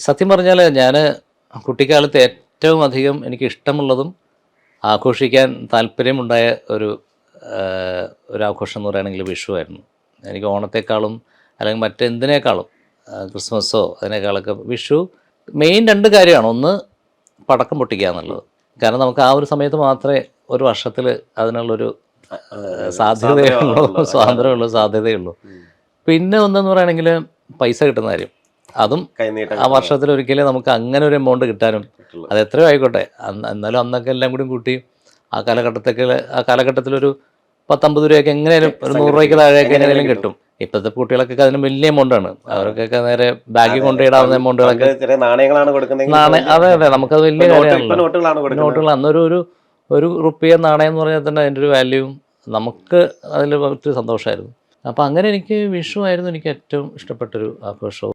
സത്യം പറഞ്ഞാൽ ഞാൻ കുട്ടിക്കാലത്ത് ഏറ്റവും അധികം എനിക്ക് ഇഷ്ടമുള്ളതും ആഘോഷിക്കാൻ താല്പര്യമുണ്ടായ ഒരു ആഘോഷം എന്ന് പറയുകയാണെങ്കിൽ വിഷുവായിരുന്നു. എനിക്ക് ഓണത്തെക്കാളും അല്ലെങ്കിൽ മറ്റെന്തിനേക്കാളും ക്രിസ്മസോ അതിനേക്കാളൊക്കെ വിഷു മെയിൻ 2 കാര്യമാണ്. ഒന്ന് പടക്കം പൊട്ടിക്കുക എന്നുള്ളത്. കാരണം നമുക്ക് ആ ഒരു സമയത്ത് മാത്രമേ ഒരു വർഷത്തിൽ അതിനുള്ളൊരു സാധ്യതയുള്ളൂ, സ്വാതന്ത്ര്യമുള്ളൂ, സാധ്യതയുള്ളൂ. പിന്നെ ഒന്നെന്ന് പറയുകയാണെങ്കിൽ പൈസ കിട്ടുന്ന കാര്യം. അതും ആ വർഷത്തിലൊരിക്കലേ നമുക്ക് അങ്ങനെ ഒരു എമൗണ്ട് കിട്ടാനും, അത് എത്രയോ ആയിക്കോട്ടെ. എന്നാലും അന്നൊക്കെ എല്ലാം കൂടി കൂട്ടി ആ കാലഘട്ടത്തിലൊരു 10-50 രൂപയൊക്കെ എങ്ങനെയാലും ഒരു 100 രൂപയ്ക്ക് താഴെയൊക്കെ എങ്ങനെയാലും കിട്ടും. ഇപ്പോഴത്തെ കുട്ടികൾക്കൊക്കെ അതിന് വലിയ എമൗണ്ടാണ്. അവർക്കൊക്കെ നേരെ ബാഗിൽ കൊണ്ടിടാവുന്ന എമൗണ്ടുകളൊക്കെ. അതെ അതെ, നമുക്കത് വലിയ കാര്യമാണല്ലോ. നോട്ടുകൾ ഒരു റുപ്യ നാണയം എന്ന് പറഞ്ഞാൽ തന്നെ അതിൻ്റെ ഒരു വാല്യൂവും നമുക്ക് അതിൽ ഒത്തിരി സന്തോഷമായിരുന്നു. അപ്പോൾ അങ്ങനെ എനിക്ക് വിഷു ആയിരുന്നു എനിക്ക് ഏറ്റവും ഇഷ്ടപ്പെട്ടൊരു ആഘോഷവും